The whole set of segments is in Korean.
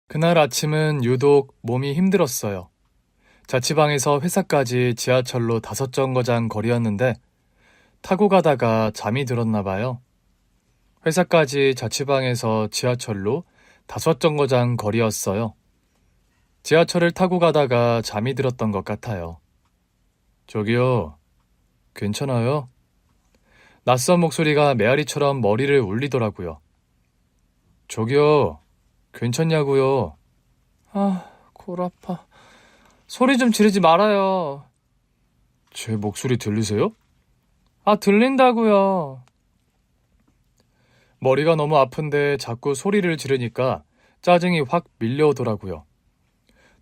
그날 아침은 유독 몸이 힘들었어요. 자취방에서 회사까지 지하철로 5정거장 거리였는데 타고 가다가 잠이 들었나 봐요. 회사까지 자취방에서 지하철로 5정거장 거리였어요. 지하철을 타고 가다가 잠이 들었던 것 같아요. 저기요, 괜찮아요? 낯선 목소리가 메아리처럼 머리를 울리더라고요. 저기요, 괜찮냐고요? 아, 골 아파. 소리 좀 지르지 말아요. 제 목소리 들리세요? 아, 들린다고요. 머리가 너무 아픈데 자꾸 소리를 지르니까 짜증이 확 밀려오더라고요.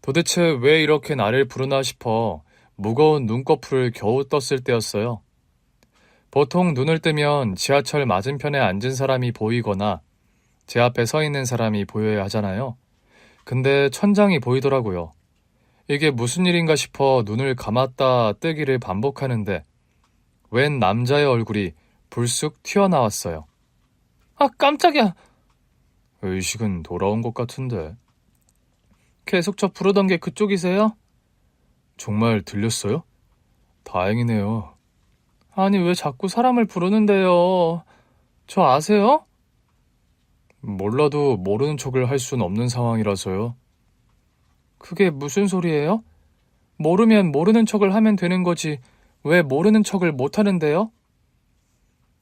도대체 왜 이렇게 나를 부르나 싶어 무거운 눈꺼풀을 겨우 떴을 때였어요. 보통 눈을 뜨면 지하철 맞은편에 앉은 사람이 보이거나 제 앞에 서 있는 사람이 보여야 하잖아요. 근데 천장이 보이더라고요. 이게 무슨 일인가 싶어 눈을 감았다 뜨기를 반복하는데 웬 남자의 얼굴이 불쑥 튀어나왔어요. 아, 깜짝이야. 의식은 돌아온 것 같은데. 계속 저 부르던 게 그쪽이세요? 정말 들렸어요? 다행이네요. 아니, 왜 자꾸 사람을 부르는데요? 저 아세요? 몰라도 모르는 척을 할 순 없는 상황이라서요. 그게 무슨 소리예요? 모르면 모르는 척을 하면 되는 거지. 왜 모르는 척을 못 하는데요?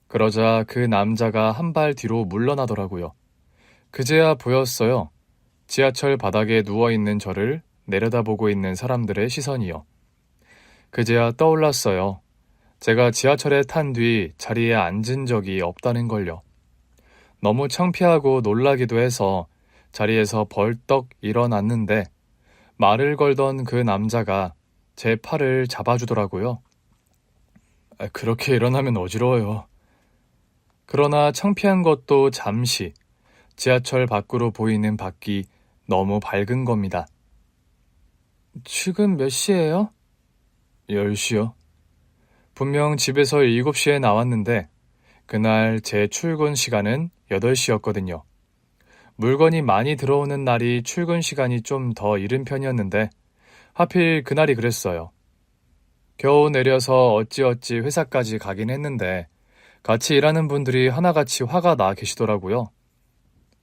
그러자 그 남자가 한 발 뒤로 물러나더라고요. 그제야 보였어요. 지하철 바닥에 누워있는 저를 내려다보고 있는 사람들의 시선이요. 그제야 떠올랐어요. 제가 지하철에 탄 뒤 자리에 앉은 적이 없다는 걸요. 너무 창피하고 놀라기도 해서 자리에서 벌떡 일어났는데 말을 걸던 그 남자가 제 팔을 잡아주더라고요. 그렇게 일어나면 어지러워요. 그러나 창피한 것도 잠시 지하철 밖으로 보이는 밖이 너무 밝은 겁니다. 지금 몇 시예요? 10시요. 분명 집에서 7시에 나왔는데 그날 제 출근 시간은 8시였거든요. 물건이 많이 들어오는 날이 출근 시간이 좀 더 이른 편이었는데 하필 그날이 그랬어요. 겨우 내려서 어찌어찌 회사까지 가긴 했는데 같이 일하는 분들이 하나같이 화가 나 계시더라고요.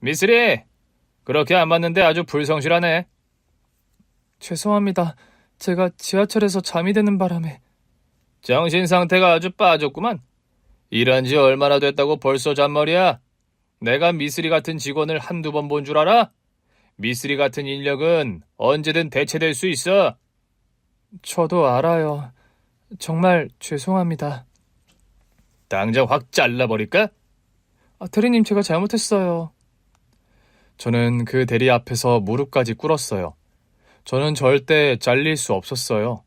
미쓰리! 그렇게 안 맞는데 아주 불성실하네. 죄송합니다. 제가 지하철에서 잠이 드는 바람에. 정신 상태가 아주 빠졌구만. 일한 지 얼마나 됐다고 벌써 잔머리야? 내가 미쓰리 같은 직원을 한두 번 본 줄 알아? 미쓰리 같은 인력은 언제든 대체될 수 있어. 저도 알아요. 정말 죄송합니다. 당장 확 잘라버릴까? 대리님, 제가 잘못했어요. 저는 그 대리 앞에서 무릎까지 꿇었어요. 저는 절대 잘릴 수 없었어요.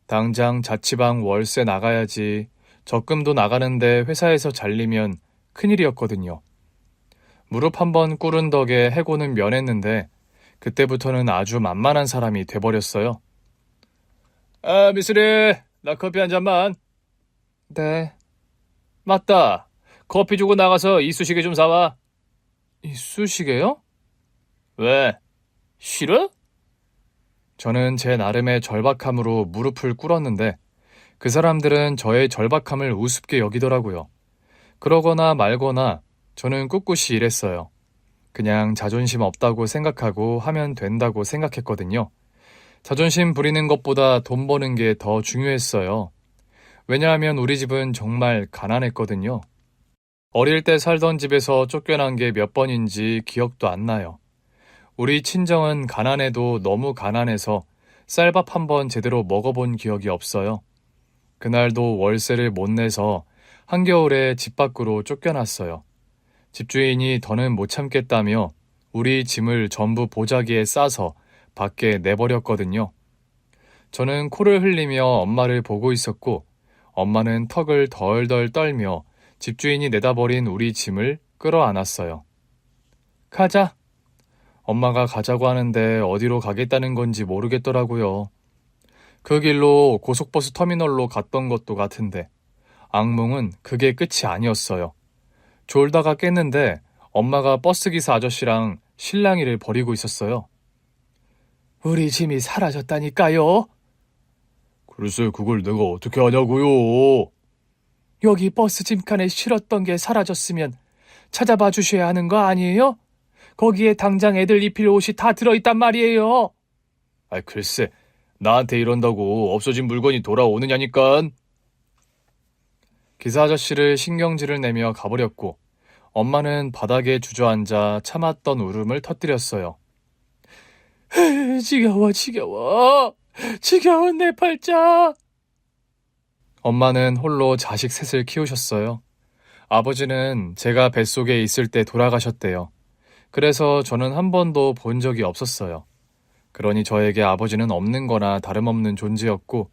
당장 자취방 월세 나가야지. 적금도 나가는데 회사에서 잘리면 큰일이었거든요. 무릎 한번 꿇은 덕에 해고는 면했는데 그때부터는 아주 만만한 사람이 돼버렸어요. 아, 미쓰리, 나 커피 한 잔만. 네. 맞다. 커피 주고 나가서 이쑤시개 좀 사와. 이쑤시개요? 왜? 싫어? 저는 제 나름의 절박함으로 무릎을 꿇었는데 그 사람들은 저의 절박함을 우습게 여기더라고요. 그러거나 말거나 저는 꿋꿋이 일했어요. 그냥 자존심 없다고 생각하고 하면 된다고 생각했거든요. 자존심 부리는 것보다 돈 버는 게 더 중요했어요. 왜냐하면 우리 집은 정말 가난했거든요. 어릴 때 살던 집에서 쫓겨난 게 몇 번인지 기억도 안 나요. 우리 친정은 가난해도 너무 가난해서 쌀밥 한 번 제대로 먹어본 기억이 없어요. 그날도 월세를 못 내서 한겨울에 집 밖으로 쫓겨났어요. 집주인이 더는 못 참겠다며 우리 짐을 전부 보자기에 싸서 밖에 내버렸거든요. 저는 코를 흘리며 엄마를 보고 있었고 엄마는 턱을 덜덜 떨며 집주인이 내다버린 우리 짐을 끌어안았어요. 가자. 엄마가 가자고 하는데 어디로 가겠다는 건지 모르겠더라고요. 그 길로 고속버스 터미널로 갔던 것도 같은데 악몽은 그게 끝이 아니었어요. 졸다가 깼는데 엄마가 버스기사 아저씨랑 실랑이를 벌이고 있었어요. 우리 짐이 사라졌다니까요. 글쎄 그걸 내가 어떻게 하냐고요. 여기 버스 짐칸에 실었던 게 사라졌으면 찾아봐 주셔야 하는 거 아니에요? 거기에 당장 애들 입힐 옷이 다 들어있단 말이에요. 글쎄 나한테 이런다고 없어진 물건이 돌아오느냐니깐. 기사 아저씨를 신경질을 내며 가버렸고 엄마는 바닥에 주저앉아 참았던 울음을 터뜨렸어요. 지겨워 지겨운 내 팔자. 엄마는 홀로 자식 셋을 키우셨어요. 아버지는 제가 뱃속에 있을 때 돌아가셨대요. 그래서 저는 한 번도 본 적이 없었어요. 그러니 저에게 아버지는 없는 거나 다름없는 존재였고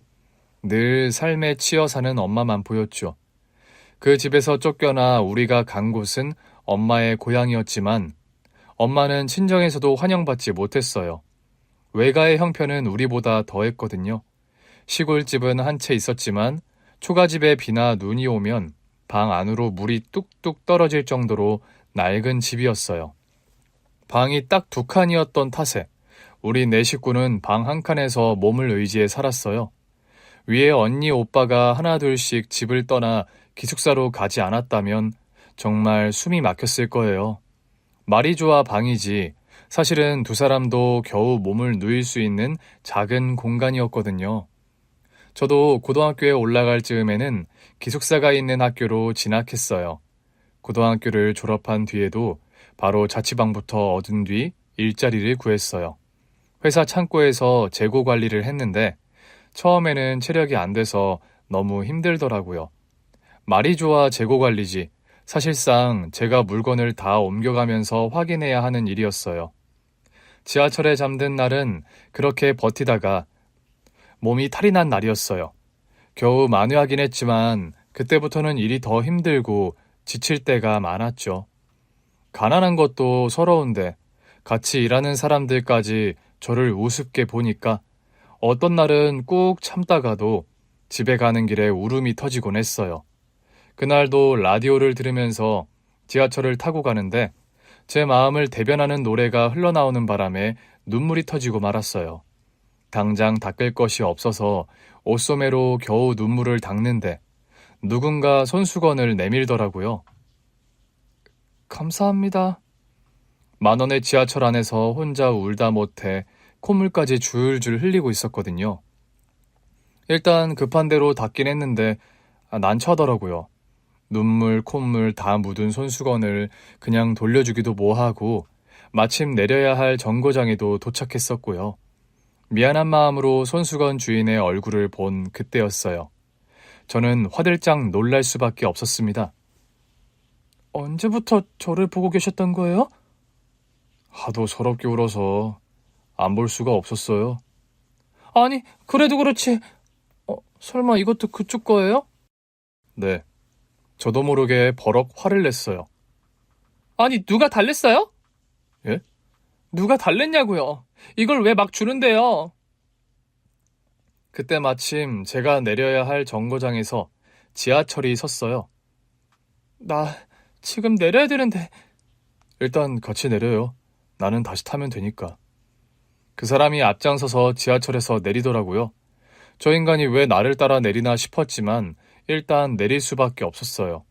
늘 삶에 치여 사는 엄마만 보였죠. 그 집에서 쫓겨나 우리가 간 곳은 엄마의 고향이었지만 엄마는 친정에서도 환영받지 못했어요. 외가의 형편은 우리보다 더했거든요. 시골집은 한 채 있었지만 초가집에 비나 눈이 오면 방 안으로 물이 뚝뚝 떨어질 정도로 낡은 집이었어요. 방이 딱 2칸이었던 탓에 우리 4식구는 방 한 칸에서 몸을 의지해 살았어요. 위에 언니 오빠가 하나둘씩 집을 떠나 기숙사로 가지 않았다면 정말 숨이 막혔을 거예요. 말이 좋아 방이지 사실은 두 사람도 겨우 몸을 누일 수 있는 작은 공간이었거든요. 저도 고등학교에 올라갈 즈음에는 기숙사가 있는 학교로 진학했어요. 고등학교를 졸업한 뒤에도 바로 자취방부터 얻은 뒤 일자리를 구했어요. 회사 창고에서 재고 관리를 했는데 처음에는 체력이 안 돼서 너무 힘들더라고요. 말이 좋아 재고 관리지 사실상 제가 물건을 다 옮겨가면서 확인해야 하는 일이었어요. 지하철에 잠든 날은 그렇게 버티다가 몸이 탈이 난 날이었어요. 겨우 만회하긴 했지만 그때부터는 일이 더 힘들고 지칠 때가 많았죠. 가난한 것도 서러운데 같이 일하는 사람들까지 저를 우습게 보니까 어떤 날은 꾹 참다가도 집에 가는 길에 울음이 터지곤 했어요. 그날도 라디오를 들으면서 지하철을 타고 가는데 제 마음을 대변하는 노래가 흘러나오는 바람에 눈물이 터지고 말았어요. 당장 닦을 것이 없어서 옷소매로 겨우 눈물을 닦는데 누군가 손수건을 내밀더라고요. 감사합니다. 10,000원의 지하철 안에서 혼자 울다 못해 콧물까지 줄줄 흘리고 있었거든요. 일단 급한 대로 닦긴 했는데 난처하더라고요. 눈물, 콧물 다 묻은 손수건을 그냥 돌려주기도 뭐하고 마침 내려야 할 정거장에도 도착했었고요. 미안한 마음으로 손수건 주인의 얼굴을 본 그때였어요. 저는 화들짝 놀랄 수밖에 없었습니다. 언제부터 저를 보고 계셨던 거예요? 하도 서럽게 울어서 안 볼 수가 없었어요. 아니, 그래도 그렇지. 설마 이것도 그쪽 거예요? 네. 저도 모르게 버럭 화를 냈어요. 아니, 누가 달랬어요? 예? 누가 달랬냐고요. 이걸 왜 막 주는데요? 그때 마침 제가 내려야 할 정거장에서 지하철이 섰어요. 나 지금 내려야 되는데. 일단 같이 내려요. 나는 다시 타면 되니까. 그 사람이 앞장서서 지하철에서 내리더라고요. 저 인간이 왜 나를 따라 내리나 싶었지만 일단 내릴 수밖에 없었어요.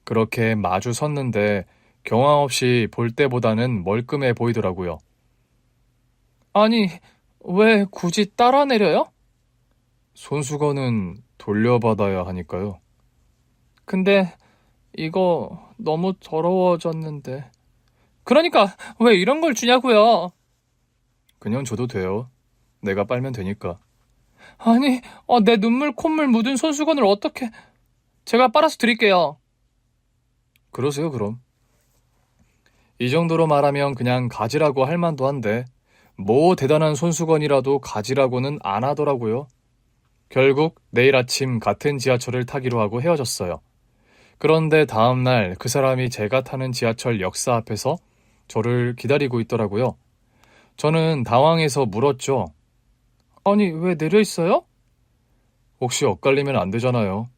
그렇게 마주 섰는데 경황 없이 볼 때보다는 멀끔해 보이더라고요. 아니, 왜 굳이 따라 내려요? 손수건은 돌려받아야 하니까요. 근데 이거 너무 더러워졌는데. 그러니까 왜 이런 걸 주냐고요? 그냥 줘도 돼요. 내가 빨면 되니까. 아니, 내 눈물 콧물 묻은 손수건을 어떻게... 제가 빨아서 드릴게요. 그러세요, 그럼. 이 정도로 말하면 그냥 가지라고 할 만도 한데 뭐 대단한 손수건이라도 가지라고는 안 하더라고요. 결국 내일 아침 같은 지하철을 타기로 하고 헤어졌어요. 그런데 다음날 그 사람이 제가 타는 지하철 역사 앞에서 저를 기다리고 있더라고요. 저는 당황해서 물었죠. 아니, 왜 내려 있어요? 혹시 엇갈리면 안 되잖아요.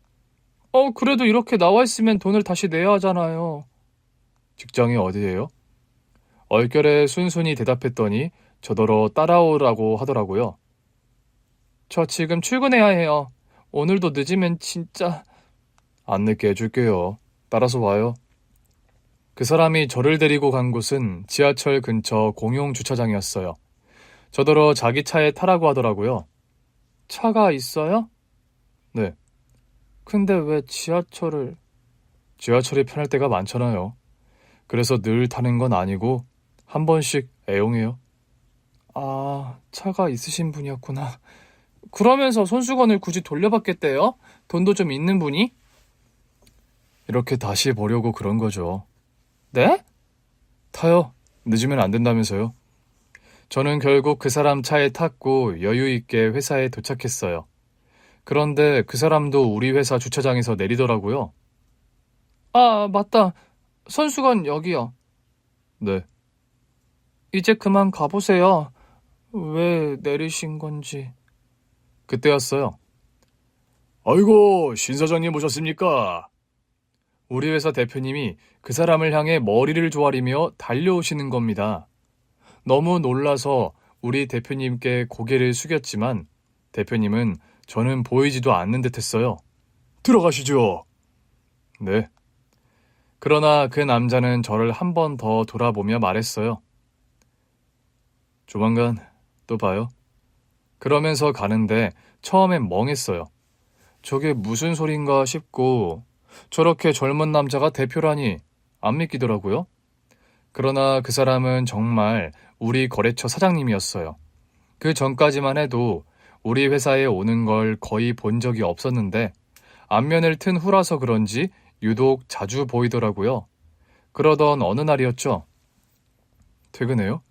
그래도 이렇게 나와 있으면 돈을 다시 내야 하잖아요. 직장이 어디예요? 얼결에 순순히 대답했더니 저더러 따라오라고 하더라고요. 저 지금 출근해야 해요. 오늘도 늦으면 진짜... 안 늦게 해줄게요. 따라서 와요. 그 사람이 저를 데리고 간 곳은 지하철 근처 공용 주차장이었어요. 저더러 자기 차에 타라고 하더라고요. 차가 있어요? 네. 근데 왜 지하철이 편할 때가 많잖아요. 그래서 늘 타는 건 아니고 한 번씩 애용해요. 아, 차가 있으신 분이었구나. 그러면서 손수건을 굳이 돌려받겠대요? 돈도 좀 있는 분이? 이렇게 다시 보려고 그런 거죠. 네? 타요. 늦으면 안 된다면서요. 저는 결국 그 사람 차에 탔고 여유 있게 회사에 도착했어요. 그런데 그 사람도 우리 회사 주차장에서 내리더라고요. 아, 맞다. 손수건 여기요. 네. 이제 그만 가보세요. 왜 내리신 건지. 그때였어요. 아이고, 신 사장님 오셨습니까? 우리 회사 대표님이 그 사람을 향해 머리를 조아리며 달려오시는 겁니다. 너무 놀라서 우리 대표님께 고개를 숙였지만 대표님은 저는 보이지도 않는 듯 했어요. 들어가시죠. 네. 그러나 그 남자는 저를 한 번 더 돌아보며 말했어요. 조만간 또 봐요. 그러면서 가는데 처음엔 멍했어요. 저게 무슨 소린가 싶고 저렇게 젊은 남자가 대표라니 안 믿기더라고요. 그러나 그 사람은 정말 우리 거래처 사장님이었어요. 그 전까지만 해도 우리 회사에 오는 걸 거의 본 적이 없었는데 안면을 튼 후라서 그런지 유독 자주 보이더라고요. 그러던 어느 날이었죠. 퇴근해요?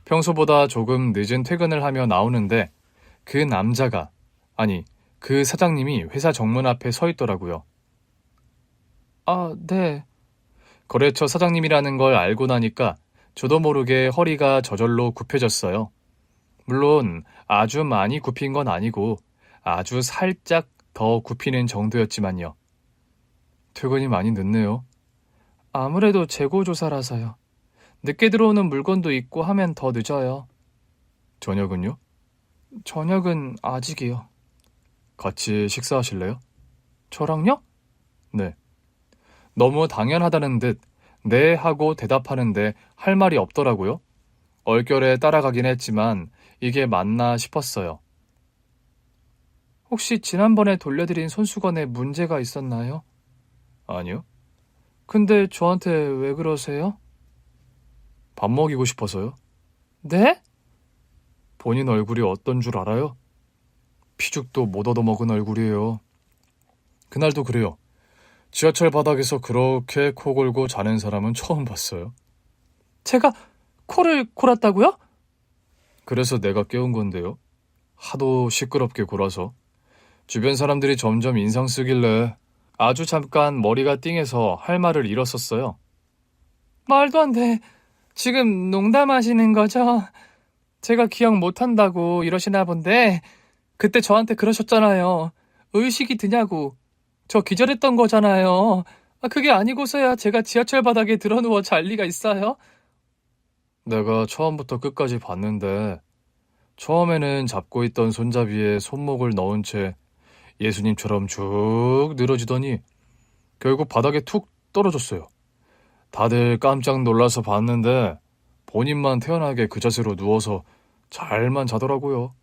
평소보다 조금 늦은 퇴근을 하며 나오는데 그 남자가, 아니, 그 사장님이 회사 정문 앞에 서 있더라고요. 아, 네. 거래처 사장님이라는 걸 알고 나니까 저도 모르게 허리가 저절로 굽혀졌어요. 물론 아주 많이 굽힌 건 아니고 아주 살짝 더 굽히는 정도였지만요. 퇴근이 많이 늦네요. 아무래도 재고조사라서요. 늦게 들어오는 물건도 있고 하면 더 늦어요. 저녁은요? 저녁은 아직이요. 같이 식사하실래요? 저랑요? 네. 너무 당연하다는 듯 네 하고 대답하는데 할 말이 없더라고요. 얼결에 따라가긴 했지만 이게 맞나 싶었어요. 혹시 지난번에 돌려드린 손수건에 문제가 있었나요? 아니요. 근데 저한테 왜 그러세요? 밥 먹이고 싶어서요. 네? 본인 얼굴이 어떤 줄 알아요? 피죽도 못 얻어먹은 얼굴이에요. 그날도 그래요. 지하철 바닥에서 그렇게 코 골고 자는 사람은 처음 봤어요. 제가 코를 골았다고요? 그래서 내가 깨운 건데요. 하도 시끄럽게 골아서. 주변 사람들이 점점 인상 쓰길래 아주 잠깐 머리가 띵해서 할 말을 잃었었어요. 말도 안 돼. 지금 농담하시는 거죠? 제가 기억 못한다고 이러시나 본데 그때 저한테 그러셨잖아요. 의식이 드냐고. 저 기절했던 거잖아요. 그게 아니고서야 제가 지하철 바닥에 드러누워 잘 리가 있어요? 내가 처음부터 끝까지 봤는데 처음에는 잡고 있던 손잡이에 손목을 넣은 채 예수님처럼 쭉 늘어지더니 결국 바닥에 툭 떨어졌어요. 다들 깜짝 놀라서 봤는데 본인만 태연하게 그 자세로 누워서 잘만 자더라고요.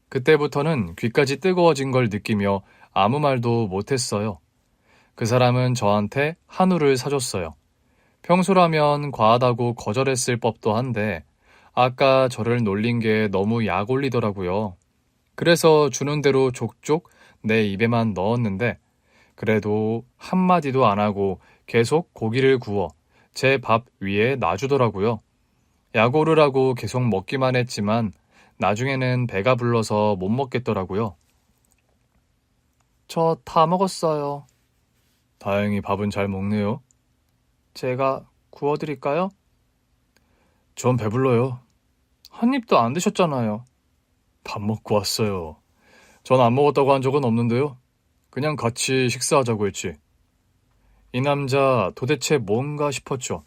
그때부터는 귀까지 뜨거워진 걸 느끼며 아무 말도 못했어요. 그 사람은 저한테 한우를 사줬어요. 평소라면 과하다고 거절했을 법도 한데 아까 저를 놀린 게 너무 약 올리더라고요. 그래서 주는 대로 족족 내 입에만 넣었는데 그래도 한마디도 안 하고 계속 고기를 구워 제 밥 위에 놔주더라고요. 약오르라고 계속 먹기만 했지만 나중에는 배가 불러서 못 먹겠더라고요. 저 다 먹었어요. 다행히 밥은 잘 먹네요. 제가 구워드릴까요? 전 배불러요. 한 입도 안 드셨잖아요. 밥 먹고 왔어요. 전 안 먹었다고 한 적은 없는데요. 그냥 같이 식사하자고 했지. 이 남자 도대체 뭔가 싶었죠.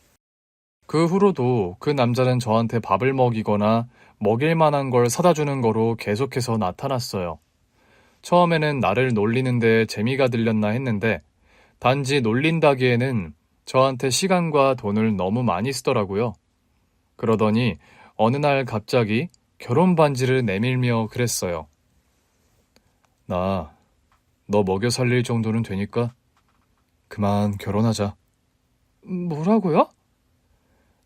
그 후로도 그 남자는 저한테 밥을 먹이거나 먹일 만한 걸 사다 주는 거로 계속해서 나타났어요. 처음에는 나를 놀리는데 재미가 들렸나 했는데 단지 놀린다기에는 저한테 시간과 돈을 너무 많이 쓰더라고요. 그러더니 어느 날 갑자기 결혼 반지를 내밀며 그랬어요. 나, 너 먹여 살릴 정도는 되니까 그만 결혼하자. 뭐라고요?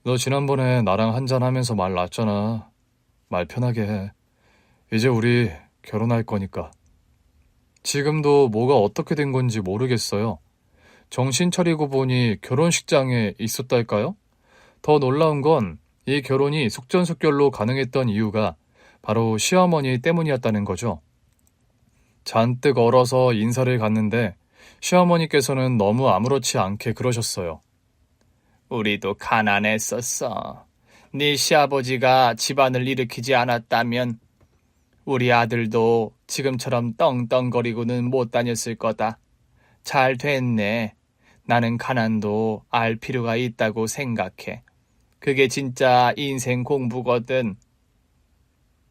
너 지난번에 나랑 한잔하면서 말 놨잖아. 말 편하게 해. 이제 우리 결혼할 거니까. 지금도 뭐가 어떻게 된 건지 모르겠어요. 정신 차리고 보니 결혼식장에 있었달까요? 더 놀라운 건 이 결혼이 속전속결로 가능했던 이유가 바로 시어머니 때문이었다는 거죠. 잔뜩 얼어서 인사를 갔는데 시어머니께서는 너무 아무렇지 않게 그러셨어요. 우리도 가난했었어. 네 시아버지가 집안을 일으키지 않았다면 우리 아들도 지금처럼 떵떵거리고는 못 다녔을 거다. 잘 됐네. 나는 가난도 알 필요가 있다고 생각해. 그게 진짜 인생 공부거든.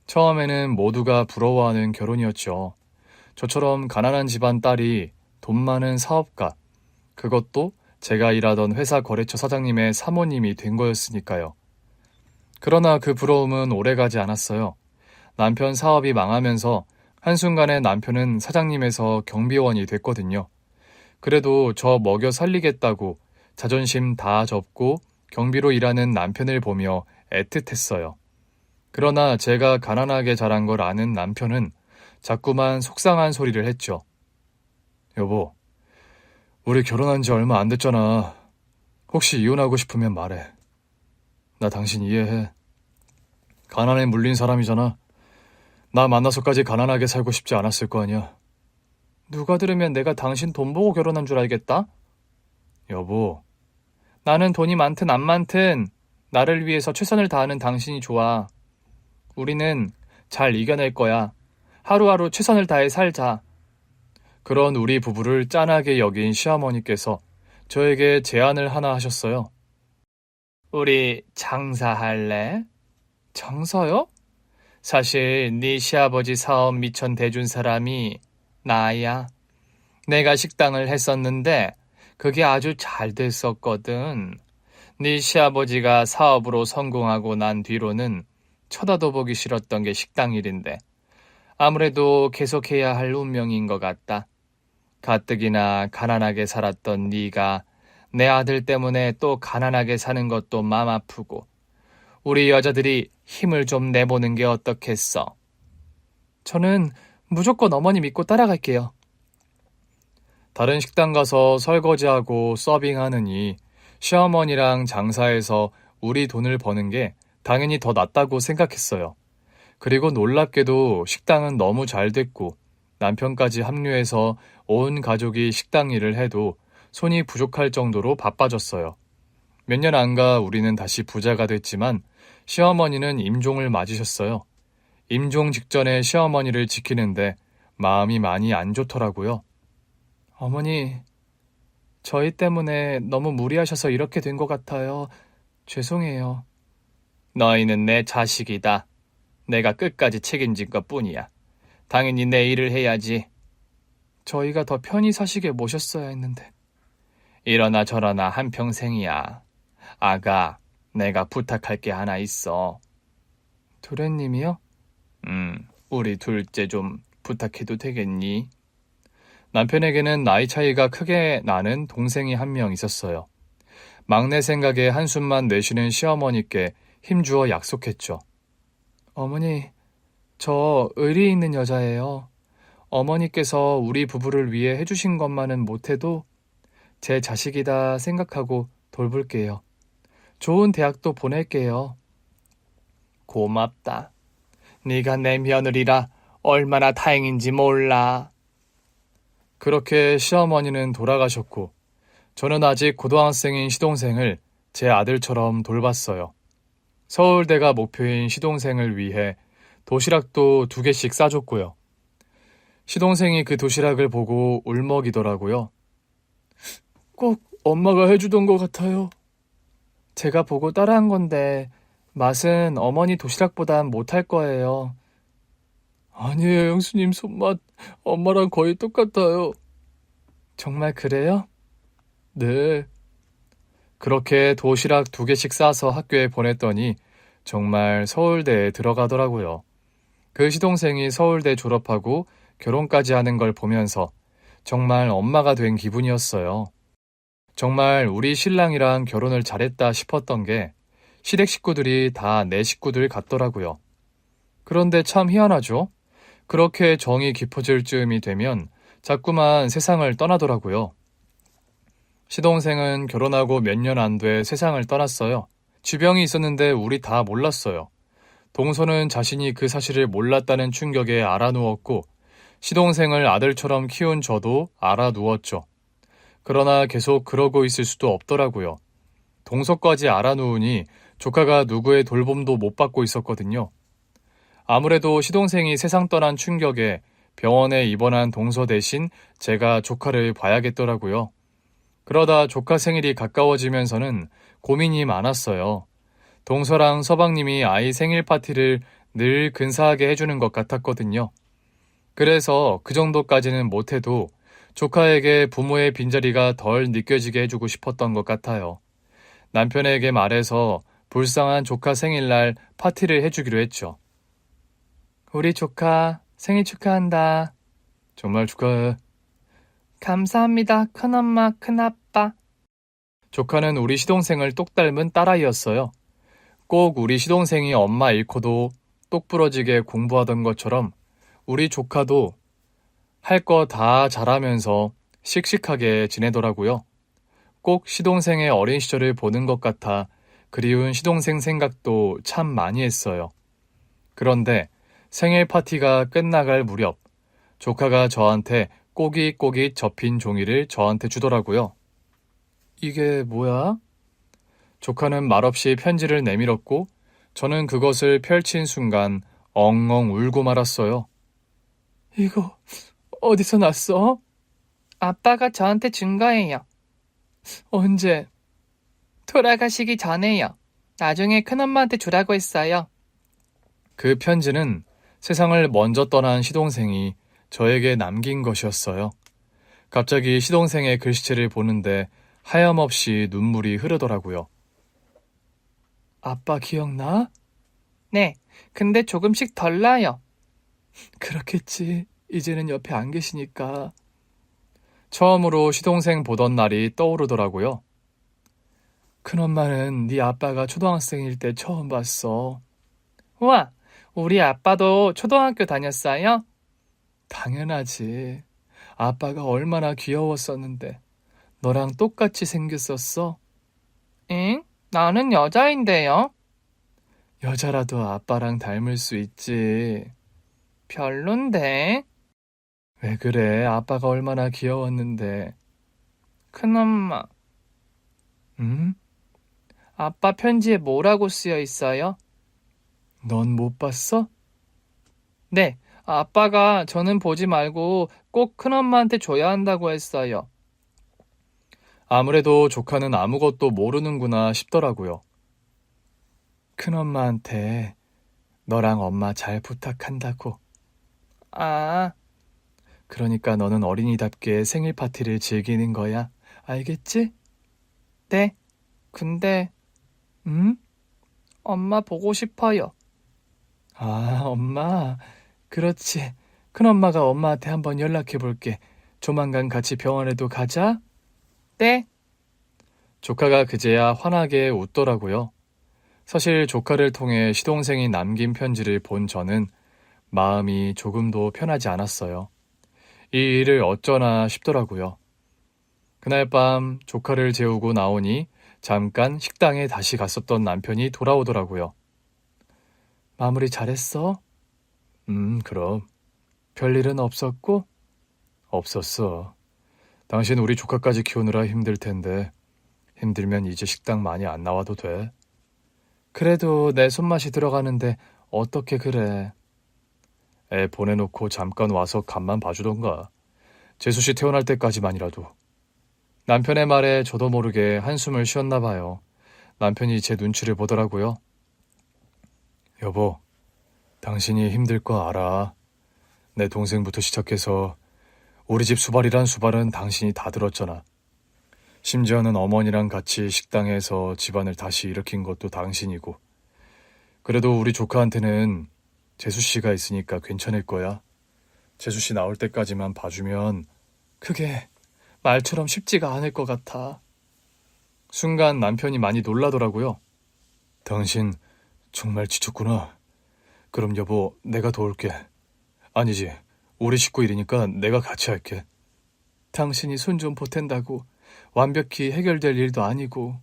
처음에는 모두가 부러워하는 결혼이었죠. 저처럼 가난한 집안 딸이 돈 많은 사업가, 그것도 제가 일하던 회사 거래처 사장님의 사모님이 된 거였으니까요. 그러나 그 부러움은 오래가지 않았어요. 남편 사업이 망하면서 한순간에 남편은 사장님에서 경비원이 됐거든요. 그래도 저 먹여 살리겠다고 자존심 다 접고 경비로 일하는 남편을 보며 애틋했어요. 그러나 제가 가난하게 자란 걸 아는 남편은 자꾸만 속상한 소리를 했죠. 여보, 우리 결혼한 지 얼마 안 됐잖아. 혹시 이혼하고 싶으면 말해. 나 당신 이해해. 가난에 물린 사람이잖아. 나 만나서까지 가난하게 살고 싶지 않았을 거 아니야. 누가 들으면 내가 당신 돈 보고 결혼한 줄 알겠다? 여보, 나는 돈이 많든 안 많든 나를 위해서 최선을 다하는 당신이 좋아. 우리는 잘 이겨낼 거야. 하루하루 최선을 다해 살자. 그런 우리 부부를 짠하게 여긴 시어머니께서 저에게 제안을 하나 하셨어요. 우리 장사할래? 장사요? 사실 네 시아버지 사업 미천 대준 사람이 나야. 내가 식당을 했었는데 그게 아주 잘 됐었거든. 네 시아버지가 사업으로 성공하고 난 뒤로는 쳐다도 보기 싫었던 게 식당 일인데 아무래도 계속해야 할 운명인 것 같다. 가뜩이나 가난하게 살았던 네가 내 아들 때문에 또 가난하게 사는 것도 맘 아프고 우리 여자들이 힘을 좀 내보는 게 어떻겠어? 저는 무조건 어머니 믿고 따라갈게요. 다른 식당 가서 설거지하고 서빙하느니 시어머니랑 장사해서 우리 돈을 버는 게 당연히 더 낫다고 생각했어요. 그리고 놀랍게도 식당은 너무 잘 됐고 남편까지 합류해서 온 가족이 식당 일을 해도 손이 부족할 정도로 바빠졌어요. 몇 년 안 가 우리는 다시 부자가 됐지만 시어머니는 임종을 맞으셨어요. 임종 직전에 시어머니를 지키는데 마음이 많이 안 좋더라고요. 어머니, 저희 때문에 너무 무리하셔서 이렇게 된 것 같아요. 죄송해요. 너희는 내 자식이다. 내가 끝까지 책임진 것뿐이야. 당연히 내 일을 해야지. 저희가 더 편히 사시게 모셨어야 했는데. 이러나 저러나 한평생이야. 아가, 내가 부탁할 게 하나 있어. 도련님이요? 우리 둘째 좀 부탁해도 되겠니? 남편에게는 나이 차이가 크게 나는 동생이 한 명 있었어요. 막내 생각에 한숨만 내쉬는 시어머니께 힘주어 약속했죠. 어머니, 저 의리 있는 여자예요. 어머니께서 우리 부부를 위해 해주신 것만은 못해도 제 자식이다 생각하고 돌볼게요. 좋은 대학도 보낼게요. 고맙다. 네가 내 며느리라 얼마나 다행인지 몰라. 그렇게 시어머니는 돌아가셨고 저는 아직 고등학생인 시동생을 제 아들처럼 돌봤어요. 서울대가 목표인 시동생을 위해 도시락도 2개씩 싸줬고요. 시동생이 그 도시락을 보고 울먹이더라고요. 꼭 엄마가 해주던 것 같아요. 제가 보고 따라한 건데 맛은 어머니 도시락보단 못할 거예요. 아니에요, 형수님 손맛 엄마랑 거의 똑같아요. 정말 그래요? 네. 그렇게 도시락 2개씩 싸서 학교에 보냈더니 정말 서울대에 들어가더라고요. 그 시동생이 서울대 졸업하고 결혼까지 하는 걸 보면서 정말 엄마가 된 기분이었어요. 정말 우리 신랑이랑 결혼을 잘했다 싶었던 게 시댁 식구들이 다 내 식구들 같더라고요. 그런데 참 희한하죠? 그렇게 정이 깊어질 즈음이 되면 자꾸만 세상을 떠나더라고요. 시동생은 결혼하고 몇 년 안 돼 세상을 떠났어요. 쥐병이 있었는데 우리 다 몰랐어요. 동서는 자신이 그 사실을 몰랐다는 충격에 알아누웠고 시동생을 아들처럼 키운 저도 알아누웠죠. 그러나 계속 그러고 있을 수도 없더라고요. 동서까지 알아누우니 조카가 누구의 돌봄도 못 받고 있었거든요. 아무래도 시동생이 세상 떠난 충격에 병원에 입원한 동서 대신 제가 조카를 봐야겠더라고요. 그러다 조카 생일이 가까워지면서는 고민이 많았어요. 동서랑 서방님이 아이 생일 파티를 늘 근사하게 해주는 것 같았거든요. 그래서 그 정도까지는 못해도 조카에게 부모의 빈자리가 덜 느껴지게 해주고 싶었던 것 같아요. 남편에게 말해서 불쌍한 조카 생일날 파티를 해주기로 했죠. 우리 조카 생일 축하한다. 정말 축하해. 감사합니다, 큰엄마, 큰아빠. 조카는 우리 시동생을 똑 닮은 딸아이였어요. 꼭 우리 시동생이 엄마 잃고도 똑부러지게 공부하던 것처럼 우리 조카도 할 거 다 잘하면서 씩씩하게 지내더라고요. 꼭 시동생의 어린 시절을 보는 것 같아 그리운 시동생 생각도 참 많이 했어요. 그런데 생일 파티가 끝나갈 무렵 조카가 저한테 꼬깃꼬깃 접힌 종이를 저한테 주더라고요. 이게 뭐야? 조카는 말없이 편지를 내밀었고 저는 그것을 펼친 순간 엉엉 울고 말았어요. 이거 어디서 났어? 아빠가 저한테 준 거예요. 언제? 돌아가시기 전에요. 나중에 큰엄마한테 주라고 했어요. 그 편지는 세상을 먼저 떠난 시동생이 저에게 남긴 것이었어요. 갑자기 시동생의 글씨체를 보는데 하염없이 눈물이 흐르더라고요. 아빠 기억나? 네, 근데 조금씩 덜 나요. 그렇겠지. 이제는 옆에 안 계시니까. 처음으로 시동생 보던 날이 떠오르더라고요. 큰엄마는 네 아빠가 초등학생일 때 처음 봤어. 우와, 우리 아빠도 초등학교 다녔어요? 당연하지. 아빠가 얼마나 귀여웠었는데. 너랑 똑같이 생겼었어. 응? 나는 여자인데요. 여자라도 아빠랑 닮을 수 있지. 별론데. 왜 그래? 아빠가 얼마나 귀여웠는데. 큰엄마. 응? 아빠 편지에 뭐라고 쓰여 있어요? 넌 못 봤어? 네, 아빠가 저는 보지 말고 꼭 큰엄마한테 줘야 한다고 했어요. 아무래도 조카는 아무것도 모르는구나 싶더라고요. 큰엄마한테 너랑 엄마 잘 부탁한다고. 아, 그러니까 너는 어린이답게 생일 파티를 즐기는 거야. 알겠지? 네, 근데 엄마 보고 싶어요. 아, 엄마. 그렇지. 큰엄마가 엄마한테 한번 연락해 볼게. 조만간 같이 병원에도 가자. 네. 조카가 그제야 환하게 웃더라고요. 사실 조카를 통해 시동생이 남긴 편지를 본 저는 마음이 조금도 편하지 않았어요. 이 일을 어쩌나 싶더라고요. 그날 밤 조카를 재우고 나오니 잠깐 식당에 다시 갔었던 남편이 돌아오더라고요. 마무리 잘했어? 그럼. 별일은 없었고? 없었어. 당신 우리 조카까지 키우느라 힘들 텐데 힘들면 이제 식당 많이 안 나와도 돼. 그래도 내 손맛이 들어가는데 어떻게 그래. 애 보내놓고 잠깐 와서 간만 봐주던가. 재수씨 태어날 때까지만이라도. 남편의 말에 저도 모르게 한숨을 쉬었나 봐요. 남편이 제 눈치를 보더라고요. 여보, 당신이 힘들 거 알아. 내 동생부터 시작해서 우리 집 수발이란 수발은 당신이 다 들었잖아. 심지어는 어머니랑 같이 식당에서 집안을 다시 일으킨 것도 당신이고. 그래도 우리 조카한테는 재수 씨가 있으니까 괜찮을 거야. 재수 씨 나올 때까지만 봐주면. 그게 말처럼 쉽지가 않을 것 같아. 순간 남편이 많이 놀라더라고요. 당신 정말 지쳤구나. 그럼 여보, 내가 도울게. 아니지, 우리 식구 일이니까 내가 같이 할게. 당신이 손 좀 보탠다고 완벽히 해결될 일도 아니고.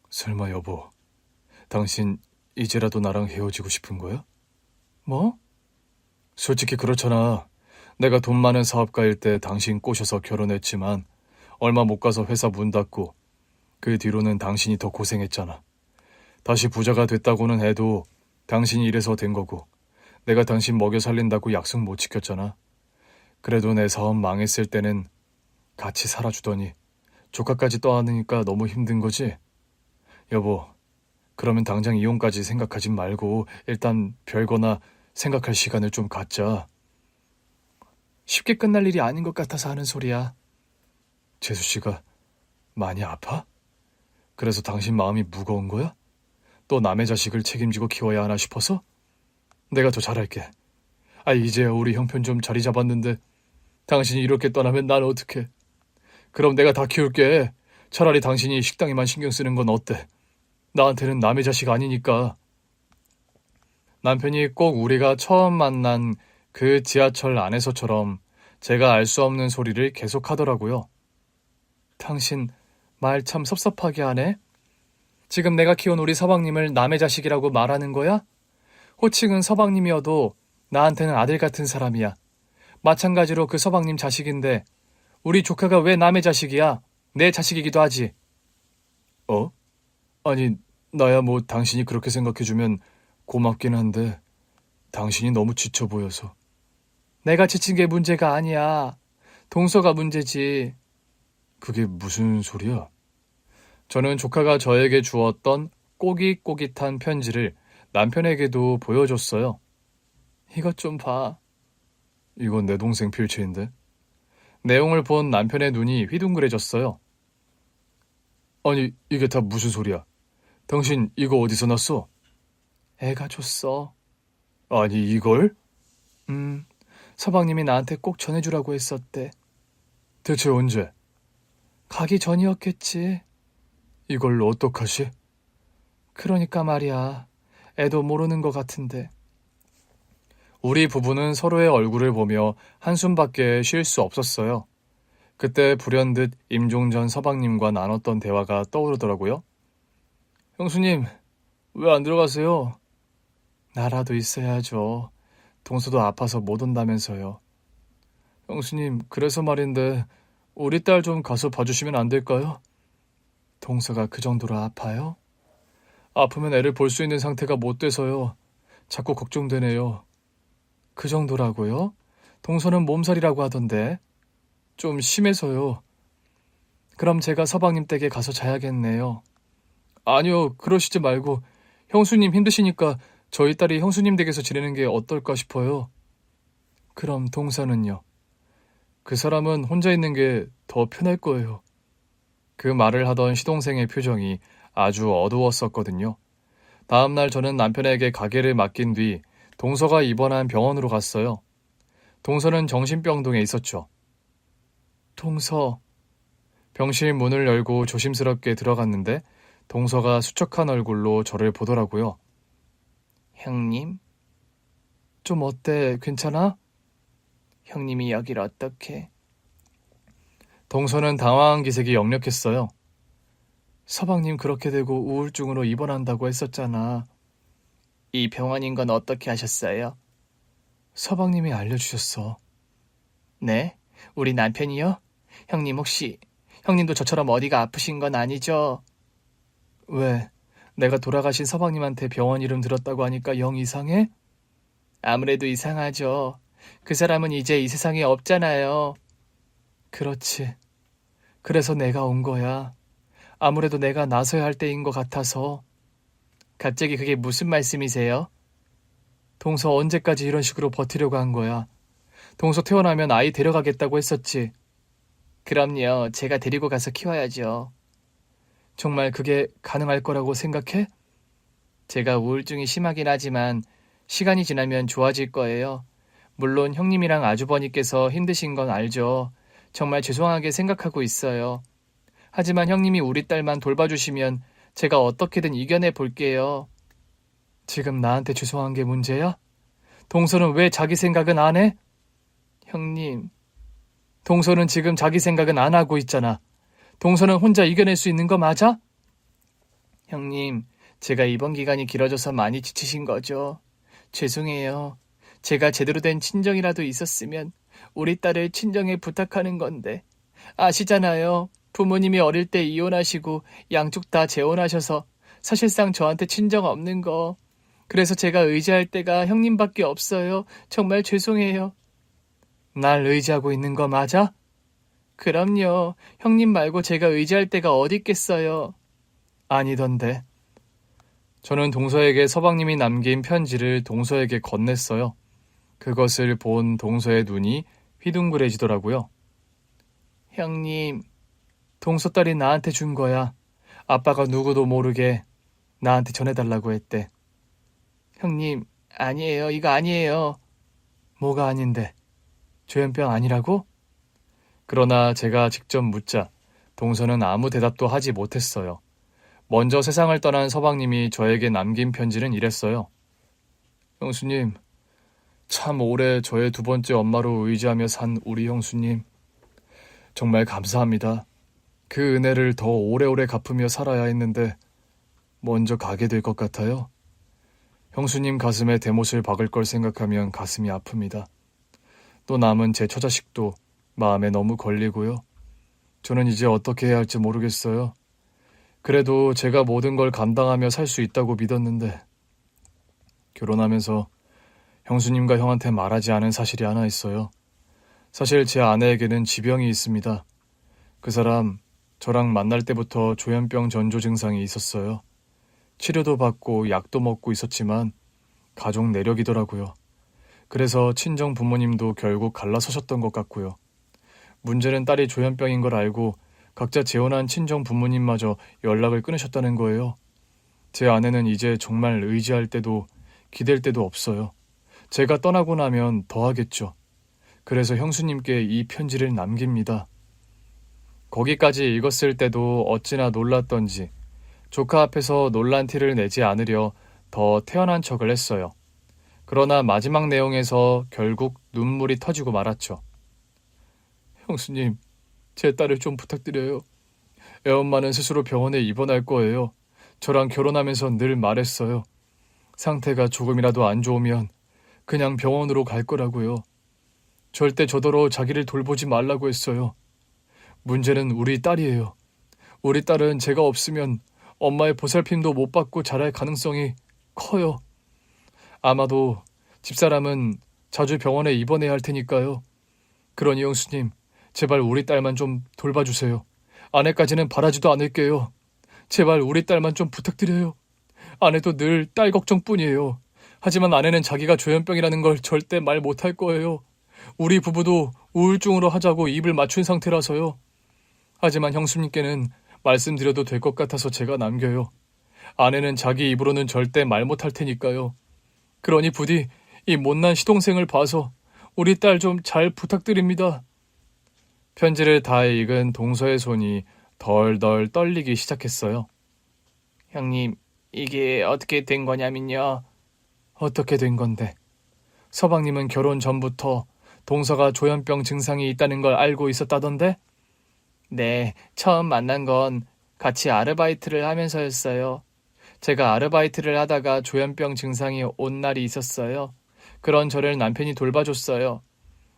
설마 여보, 당신 이제라도 나랑 헤어지고 싶은 거야? 뭐? 솔직히 그렇잖아. 내가 돈 많은 사업가일 때 당신 꼬셔서 결혼했지만 얼마 못 가서 회사 문 닫고 그 뒤로는 당신이 더 고생했잖아. 다시 부자가 됐다고는 해도 당신이 이래서 된 거고 내가 당신 먹여 살린다고 약속 못 지켰잖아. 그래도 내 사업 망했을 때는 같이 살아주더니 조카까지 떠안으니까 너무 힘든 거지? 여보, 그러면 당장 이혼까지 생각하지 말고 일단 별거나 생각할 시간을 좀 갖자. 쉽게 끝날 일이 아닌 것 같아서 하는 소리야. 재수 씨가 많이 아파? 그래서 당신 마음이 무거운 거야? 또 남의 자식을 책임지고 키워야 하나 싶어서? 내가 더 잘할게. 이제야 우리 형편 좀 자리 잡았는데 당신이 이렇게 떠나면 난 어떡해. 그럼 내가 다 키울게. 차라리 당신이 식당에만 신경 쓰는 건 어때? 나한테는 남의 자식 아니니까. 남편이 꼭 우리가 처음 만난 그 지하철 안에서처럼 제가 알 수 없는 소리를 계속 하더라고요. 당신 말 참 섭섭하게 하네. 지금 내가 키운 우리 서방님을 남의 자식이라고 말하는 거야? 호칭은 서방님이어도 나한테는 아들 같은 사람이야. 마찬가지로 그 서방님 자식인데 우리 조카가 왜 남의 자식이야? 내 자식이기도 하지. 어? 아니, 나야 뭐 당신이 그렇게 생각해주면 고맙긴 한데 당신이 너무 지쳐 보여서. 내가 지친 게 문제가 아니야. 동서가 문제지. 그게 무슨 소리야? 저는 조카가 저에게 주었던 꼬깃꼬깃한 편지를 남편에게도 보여줬어요. 이것 좀 봐. 이건 내 동생 필체인데. 내용을 본 남편의 눈이 휘둥그레졌어요. 아니, 이게 다 무슨 소리야? 당신 이거 어디서 났어? 애가 줬어. 아니, 이걸? 서방님이 나한테 꼭 전해주라고 했었대. 대체 언제? 가기 전이었겠지. 이걸 어떡하시? 그러니까 말이야. 애도 모르는 것 같은데. 우리 부부는 서로의 얼굴을 보며 한숨밖에 쉴 수 없었어요. 그때 불현듯 임종전 서방님과 나눴던 대화가 떠오르더라고요. 형수님, 왜 안 들어가세요? 나라도 있어야죠. 동서도 아파서 못 온다면서요. 형수님, 그래서 말인데 우리 딸 좀 가서 봐주시면 안 될까요? 동서가 그 정도로 아파요? 아프면 애를 볼 수 있는 상태가 못 돼서요. 자꾸 걱정되네요. 그 정도라고요? 동서는 몸살이라고 하던데. 좀 심해서요. 그럼 제가 서방님 댁에 가서 자야겠네요. 아니요, 그러시지 말고 형수님 힘드시니까 저희 딸이 형수님 댁에서 지내는 게 어떨까 싶어요. 그럼 동서는요? 그 사람은 혼자 있는 게 더 편할 거예요. 그 말을 하던 시동생의 표정이 아주 어두웠었거든요. 다음날 저는 남편에게 가게를 맡긴 뒤 동서가 입원한 병원으로 갔어요. 동서는 정신병동에 있었죠. 동서. 병실 문을 열고 조심스럽게 들어갔는데 동서가 수척한 얼굴로 저를 보더라고요. 형님? 좀 어때? 괜찮아? 형님이 여길 어떻게? 동서는 당황한 기색이 역력했어요. 서방님 그렇게 되고 우울증으로 입원한다고 했었잖아. 이 병원인 건 어떻게 하셨어요? 서방님이 알려주셨어. 네? 우리 남편이요? 형님 혹시 형님도 저처럼 어디가 아프신 건 아니죠? 왜? 내가 돌아가신 서방님한테 병원 이름 들었다고 하니까 영 이상해? 아무래도 이상하죠. 그 사람은 이제 이 세상에 없잖아요. 그렇지. 그래서 내가 온 거야. 아무래도 내가 나서야 할 때인 것 같아서. 갑자기 그게 무슨 말씀이세요? 동서 언제까지 이런 식으로 버티려고 한 거야? 동서 태어나면 아이 데려가겠다고 했었지. 그럼요. 제가 데리고 가서 키워야죠. 정말 그게 가능할 거라고 생각해? 제가 우울증이 심하긴 하지만 시간이 지나면 좋아질 거예요. 물론 형님이랑 아주버니께서 힘드신 건 알죠. 정말 죄송하게 생각하고 있어요. 하지만 형님이 우리 딸만 돌봐주시면 제가 어떻게든 이겨내 볼게요. 지금 나한테 죄송한 게 문제야? 동서는 왜 자기 생각은 안 해? 형님, 동서는 지금 자기 생각은 안 하고 있잖아. 동서는 혼자 이겨낼 수 있는 거 맞아? 형님, 제가 입원 기간이 길어져서 많이 지치신 거죠. 죄송해요. 제가 제대로 된 친정이라도 있었으면 우리 딸을 친정에 부탁하는 건데. 아시잖아요. 부모님이 어릴 때 이혼하시고 양쪽 다 재혼하셔서 사실상 저한테 친정 없는 거. 그래서 제가 의지할 때가 형님밖에 없어요. 정말 죄송해요. 날 의지하고 있는 거 맞아? 그럼요. 형님 말고 제가 의지할 데가 어디 있겠어요. 아니던데. 저는 동서에게 서방님이 남긴 편지를 동서에게 건넸어요. 그것을 본 동서의 눈이 휘둥그레지더라고요. 형님, 동서 딸이 나한테 준 거야. 아빠가 누구도 모르게 나한테 전해달라고 했대. 형님, 아니에요. 이거 아니에요. 뭐가 아닌데? 조현병 아니라고? 그러나 제가 직접 묻자 동서는 아무 대답도 하지 못했어요. 먼저 세상을 떠난 서방님이 저에게 남긴 편지는 이랬어요. 형수님, 참 오래 저의 두 번째 엄마로 의지하며 산 우리 형수님. 정말 감사합니다. 그 은혜를 더 오래오래 갚으며 살아야 했는데 먼저 가게 될 것 같아요. 형수님 가슴에 대못을 박을 걸 생각하면 가슴이 아픕니다. 또 남은 제 처자식도 마음에 너무 걸리고요. 저는 이제 어떻게 해야 할지 모르겠어요. 그래도 제가 모든 걸 감당하며 살 수 있다고 믿었는데 결혼하면서 형수님과 형한테 말하지 않은 사실이 하나 있어요. 사실 제 아내에게는 지병이 있습니다. 그 사람 저랑 만날 때부터 조현병 전조 증상이 있었어요. 치료도 받고 약도 먹고 있었지만 가족 내력이더라고요. 그래서 친정 부모님도 결국 갈라서셨던 것 같고요. 문제는 딸이 조현병인 걸 알고 각자 재혼한 친정 부모님마저 연락을 끊으셨다는 거예요. 제 아내는 이제 정말 의지할 때도 기댈 때도 없어요. 제가 떠나고 나면 더 하겠죠. 그래서 형수님께 이 편지를 남깁니다. 거기까지 읽었을 때도 어찌나 놀랐던지 조카 앞에서 놀란 티를 내지 않으려 더 태연한 척을 했어요. 그러나 마지막 내용에서 결국 눈물이 터지고 말았죠. 형수님, 제 딸을 좀 부탁드려요. 애엄마는 스스로 병원에 입원할 거예요. 저랑 결혼하면서 늘 말했어요. 상태가 조금이라도 안 좋으면 그냥 병원으로 갈 거라고요. 절대 저더러 자기를 돌보지 말라고 했어요. 문제는 우리 딸이에요. 우리 딸은 제가 없으면 엄마의 보살핌도 못 받고 자랄 가능성이 커요. 아마도 집사람은 자주 병원에 입원해야 할 테니까요. 그러니 형수님, 제발 우리 딸만 좀 돌봐주세요. 아내까지는 바라지도 않을게요. 제발 우리 딸만 좀 부탁드려요. 아내도 늘 딸 걱정뿐이에요. 하지만 아내는 자기가 조현병이라는 걸 절대 말 못할 거예요. 우리 부부도 우울증으로 하자고 입을 맞춘 상태라서요. 하지만 형수님께는 말씀드려도 될 것 같아서 제가 남겨요. 아내는 자기 입으로는 절대 말 못할 테니까요. 그러니 부디 이 못난 시동생을 봐서 우리 딸 좀 잘 부탁드립니다. 편지를 다 읽은 동서의 손이 덜덜 떨리기 시작했어요. 형님, 이게 어떻게 된 거냐면요. 어떻게 된 건데? 서방님은 결혼 전부터 동서가 조현병 증상이 있다는 걸 알고 있었다던데? 네, 처음 만난 건 같이 아르바이트를 하면서였어요. 제가 아르바이트를 하다가 조현병 증상이 온 날이 있었어요. 그런 저를 남편이 돌봐줬어요.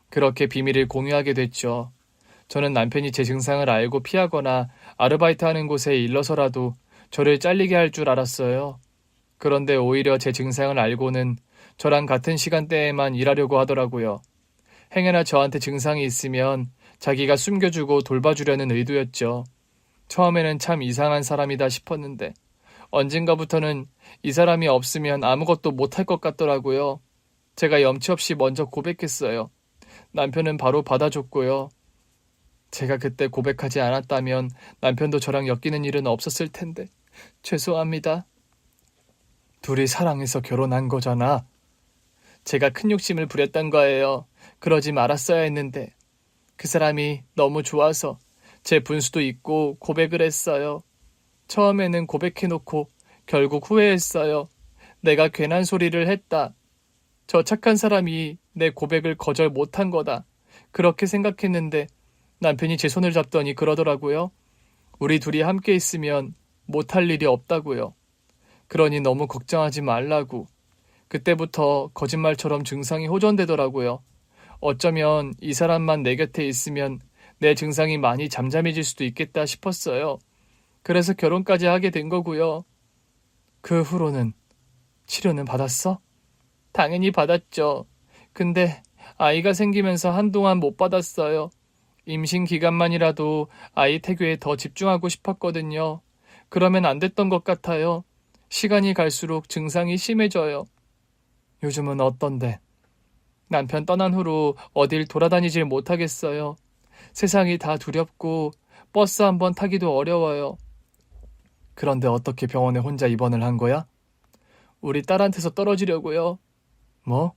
그렇게 비밀을 공유하게 됐죠. 저는 남편이 제 증상을 알고 피하거나 아르바이트하는 곳에 일러서라도 저를 잘리게 할 줄 알았어요. 그런데 오히려 제 증상을 알고는 저랑 같은 시간대에만 일하려고 하더라고요. 행여나 저한테 증상이 있으면 자기가 숨겨주고 돌봐주려는 의도였죠. 처음에는 참 이상한 사람이다 싶었는데 언젠가부터는 이 사람이 없으면 아무것도 못할 것 같더라고요. 제가 염치 없이 먼저 고백했어요. 남편은 바로 받아줬고요. 제가 그때 고백하지 않았다면 남편도 저랑 엮이는 일은 없었을 텐데 죄송합니다. 둘이 사랑해서 결혼한 거잖아. 제가 큰 욕심을 부렸던 거예요. 그러지 말았어야 했는데 그 사람이 너무 좋아서 제 분수도 있고 고백을 했어요. 처음에는 고백해놓고 결국 후회했어요. 내가 괜한 소리를 했다. 저 착한 사람이 내 고백을 거절 못한 거다. 그렇게 생각했는데 남편이 제 손을 잡더니 그러더라고요. 우리 둘이 함께 있으면 못할 일이 없다고요. 그러니 너무 걱정하지 말라고. 그때부터 거짓말처럼 증상이 호전되더라고요. 어쩌면 이 사람만 내 곁에 있으면 내 증상이 많이 잠잠해질 수도 있겠다 싶었어요. 그래서 결혼까지 하게 된 거고요. 그 후로는 치료는 받았어? 당연히 받았죠. 근데 아이가 생기면서 한동안 못 받았어요. 임신 기간만이라도 아이 태교에 더 집중하고 싶었거든요. 그러면 안 됐던 것 같아요. 시간이 갈수록 증상이 심해져요. 요즘은 어떤데? 남편 떠난 후로 어딜 돌아다니질 못하겠어요. 세상이 다 두렵고 버스 한번 타기도 어려워요. 그런데 어떻게 병원에 혼자 입원을 한 거야? 우리 딸한테서 떨어지려고요. 뭐?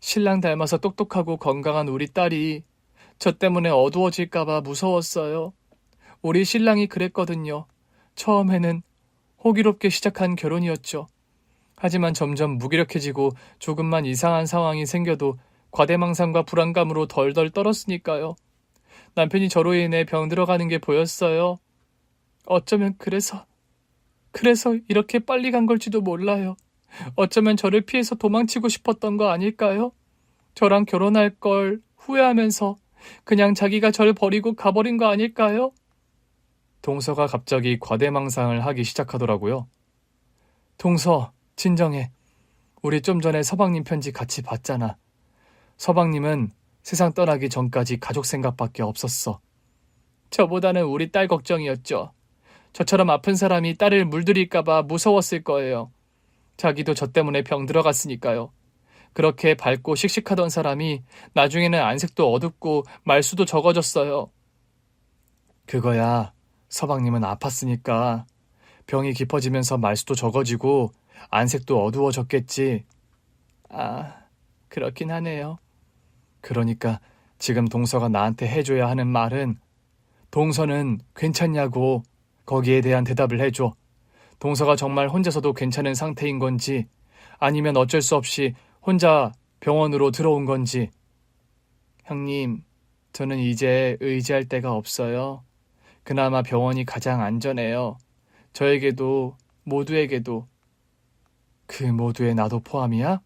신랑 닮아서 똑똑하고 건강한 우리 딸이 저 때문에 어두워질까봐 무서웠어요. 우리 신랑이 그랬거든요. 처음에는 호기롭게 시작한 결혼이었죠. 하지만 점점 무기력해지고 조금만 이상한 상황이 생겨도 과대망상과 불안감으로 덜덜 떨었으니까요. 남편이 저로 인해 병들어가는 게 보였어요. 어쩌면 그래서 이렇게 빨리 간 걸지도 몰라요. 어쩌면 저를 피해서 도망치고 싶었던 거 아닐까요? 저랑 결혼할 걸 후회하면서 그냥 자기가 저를 버리고 가버린 거 아닐까요? 동서가 갑자기 과대망상을 하기 시작하더라고요. 동서, 진정해. 우리 좀 전에 서방님 편지 같이 봤잖아. 서방님은 세상 떠나기 전까지 가족 생각밖에 없었어. 저보다는 우리 딸 걱정이었죠. 저처럼 아픈 사람이 딸을 물들일까봐 무서웠을 거예요. 자기도 저 때문에 병 들어갔으니까요. 그렇게 밝고 씩씩하던 사람이 나중에는 안색도 어둡고 말수도 적어졌어요. 그거야, 서방님은 아팠으니까 병이 깊어지면서 말수도 적어지고 안색도 어두워졌겠지. 아, 그렇긴 하네요. 그러니까 지금 동서가 나한테 해줘야 하는 말은 동서는 괜찮냐고 거기에 대한 대답을 해줘. 동서가 정말 혼자서도 괜찮은 상태인 건지 아니면 어쩔 수 없이 혼자 병원으로 들어온 건지. 형님, 저는 이제 의지할 데가 없어요. 그나마 병원이 가장 안전해요. 저에게도 모두에게도. 그 모두에 나도 포함이야?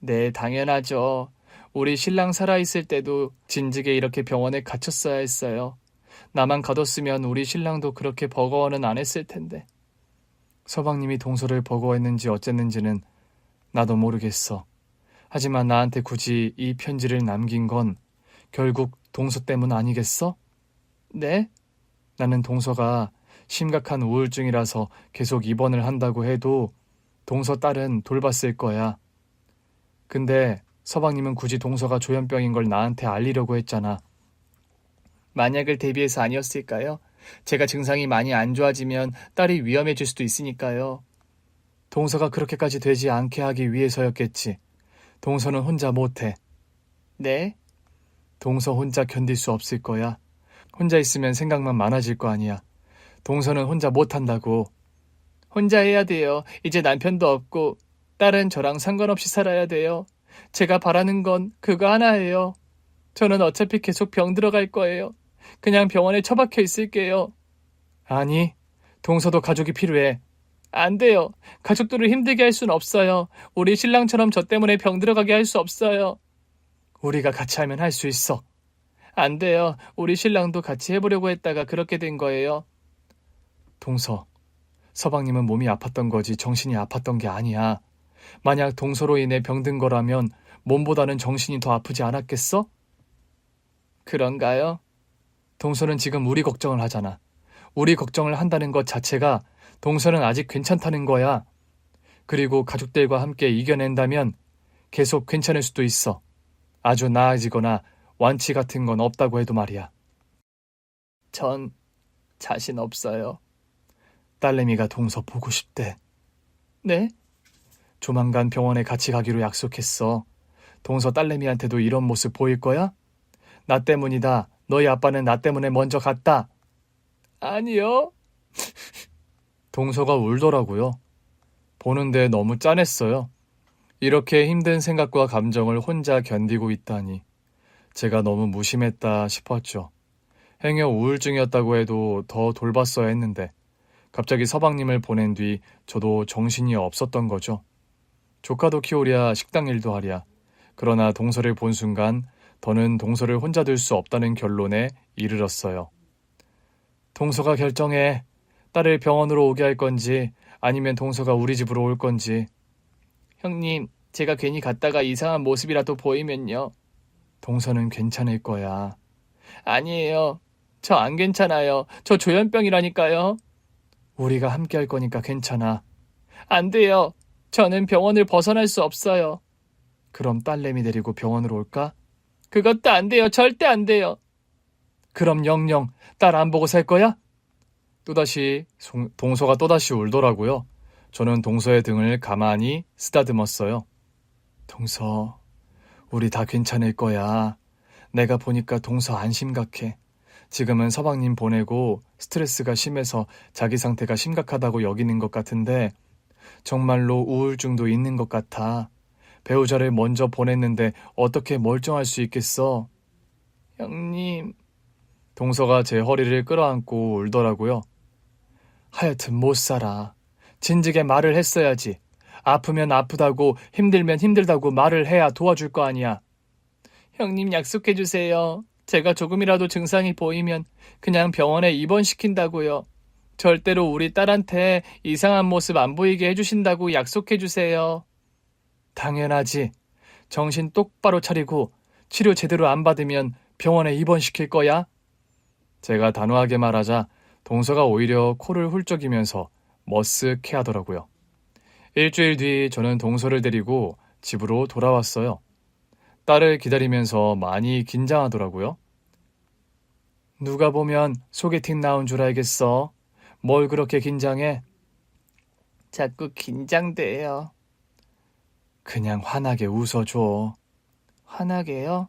네, 당연하죠. 우리 신랑 살아있을 때도 진즉에 이렇게 병원에 갇혔어야 했어요. 나만 가뒀으면 우리 신랑도 그렇게 버거워는 안 했을 텐데. 서방님이 동서를 버거워했는지 어쨌는지는 나도 모르겠어. 하지만 나한테 굳이 이 편지를 남긴 건 결국 동서 때문 아니겠어? 네? 나는 동서가 심각한 우울증이라서 계속 입원을 한다고 해도 동서 딸은 돌봤을 거야. 근데 서방님은 굳이 동서가 조현병인 걸 나한테 알리려고 했잖아. 만약을 대비해서 아니었을까요? 제가 증상이 많이 안 좋아지면 딸이 위험해질 수도 있으니까요. 동서가 그렇게까지 되지 않게 하기 위해서였겠지. 동서는 혼자 못해. 네? 동서 혼자 견딜 수 없을 거야. 혼자 있으면 생각만 많아질 거 아니야. 동서는 혼자 못한다고. 혼자 해야 돼요. 이제 남편도 없고 딸은 저랑 상관없이 살아야 돼요. 제가 바라는 건 그거 하나예요. 저는 어차피 계속 병 들어갈 거예요. 그냥 병원에 처박혀 있을게요. 아니, 동서도 가족이 필요해. 안 돼요. 가족들을 힘들게 할 순 없어요. 우리 신랑처럼 저 때문에 병 들어가게 할 수 없어요. 우리가 같이 하면 할 수 있어. 안 돼요. 우리 신랑도 같이 해보려고 했다가 그렇게 된 거예요. 동서, 서방님은 몸이 아팠던 거지 정신이 아팠던 게 아니야. 만약 동서로 인해 병든 거라면 몸보다는 정신이 더 아프지 않았겠어? 그런가요? 동서는 지금 우리 걱정을 하잖아. 우리 걱정을 한다는 것 자체가 동서는 아직 괜찮다는 거야. 그리고 가족들과 함께 이겨낸다면 계속 괜찮을 수도 있어. 아주 나아지거나 완치 같은 건 없다고 해도 말이야. 전 자신 없어요. 딸내미가 동서 보고 싶대. 네? 조만간 병원에 같이 가기로 약속했어. 동서 딸내미한테도 이런 모습 보일 거야? 나 때문이다. 너희 아빠는 나 때문에 먼저 갔다. 아니요. 동서가 울더라고요. 보는데 너무 짠했어요. 이렇게 힘든 생각과 감정을 혼자 견디고 있다니. 제가 너무 무심했다 싶었죠. 행여 우울증이었다고 해도 더 돌봤어야 했는데 갑자기 서방님을 보낸 뒤 저도 정신이 없었던 거죠. 조카도 키우랴 식당 일도 하랴. 그러나 동서를 본 순간 더는 동서를 혼자 둘 수 없다는 결론에 이르렀어요. 동서가 결정해. 딸을 병원으로 오게 할 건지 아니면 동서가 우리 집으로 올 건지. 형님, 제가 괜히 갔다가 이상한 모습이라도 보이면요. 동서는 괜찮을 거야. 아니에요. 저 안 괜찮아요. 저 조현병이라니까요. 우리가 함께 할 거니까 괜찮아. 안 돼요. 저는 병원을 벗어날 수 없어요. 그럼 딸내미 데리고 병원으로 올까? 그것도 안 돼요. 절대 안 돼요. 그럼 영영 딸 안 보고 살 거야? 동서가 또다시 울더라고요. 저는 동서의 등을 가만히 쓰다듬었어요. 동서, 우리 다 괜찮을 거야. 내가 보니까 동서 안 심각해. 지금은 서방님 보내고 스트레스가 심해서 자기 상태가 심각하다고 여기는 것 같은데 정말로 우울증도 있는 것 같아. 배우자를 먼저 보냈는데 어떻게 멀쩡할 수 있겠어? 형님. 동서가 제 허리를 끌어안고 울더라고요. 하여튼 못 살아. 진즉에 말을 했어야지. 아프면 아프다고 힘들면 힘들다고 말을 해야 도와줄 거 아니야. 형님 약속해 주세요. 제가 조금이라도 증상이 보이면 그냥 병원에 입원시킨다고요. 절대로 우리 딸한테 이상한 모습 안 보이게 해주신다고 약속해 주세요. 당연하지. 정신 똑바로 차리고 치료 제대로 안 받으면 병원에 입원시킬 거야. 제가 단호하게 말하자 동서가 오히려 코를 훌쩍이면서 머쓱해하더라고요. 일주일 뒤 저는 동서를 데리고 집으로 돌아왔어요. 딸을 기다리면서 많이 긴장하더라고요. 누가 보면 소개팅 나온 줄 알겠어. 뭘 그렇게 긴장해? 자꾸 긴장돼요. 그냥 환하게 웃어줘. 환하게요?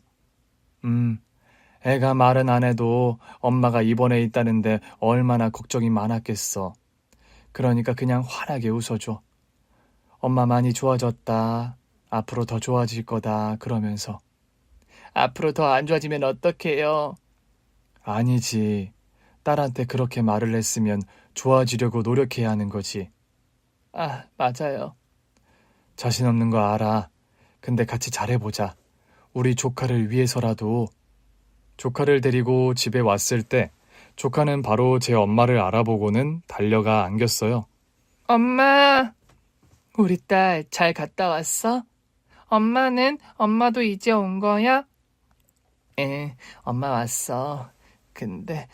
애가 말은 안 해도 엄마가 입원해 있다는데 얼마나 걱정이 많았겠어. 그러니까 그냥 환하게 웃어줘. 엄마 많이 좋아졌다. 앞으로 더 좋아질 거다. 그러면서. 앞으로 더 안 좋아지면 어떡해요? 아니지. 딸한테 그렇게 말을 했으면 좋아지려고 노력해야 하는 거지. 아, 맞아요. 자신 없는 거 알아. 근데 같이 잘해보자. 우리 조카를 위해서라도. 조카를 데리고 집에 왔을 때 조카는 바로 제 엄마를 알아보고는 달려가 안겼어요. 엄마! 우리 딸 잘 갔다 왔어? 엄마도 이제 온 거야? 엄마 왔어. 근데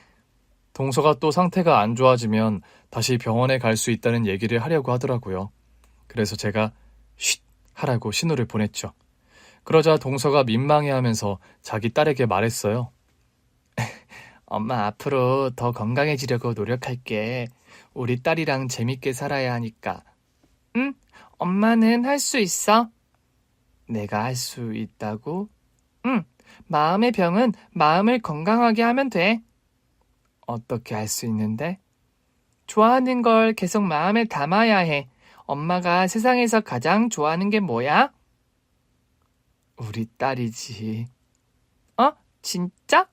동서가 또 상태가 안 좋아지면 다시 병원에 갈 수 있다는 얘기를 하려고 하더라고요. 그래서 제가 쉿 하라고 신호를 보냈죠. 그러자 동서가 민망해하면서 자기 딸에게 말했어요. 엄마 앞으로 더 건강해지려고 노력할게. 우리 딸이랑 재밌게 살아야 하니까. 응? 엄마는 할 수 있어? 내가 할 수 있다고? 응. 마음의 병은 마음을 건강하게 하면 돼. 어떻게 할 수 있는데? 좋아하는 걸 계속 마음에 담아야 해. 엄마가 세상에서 가장 좋아하는 게 뭐야? 우리 딸이지. 어? 진짜?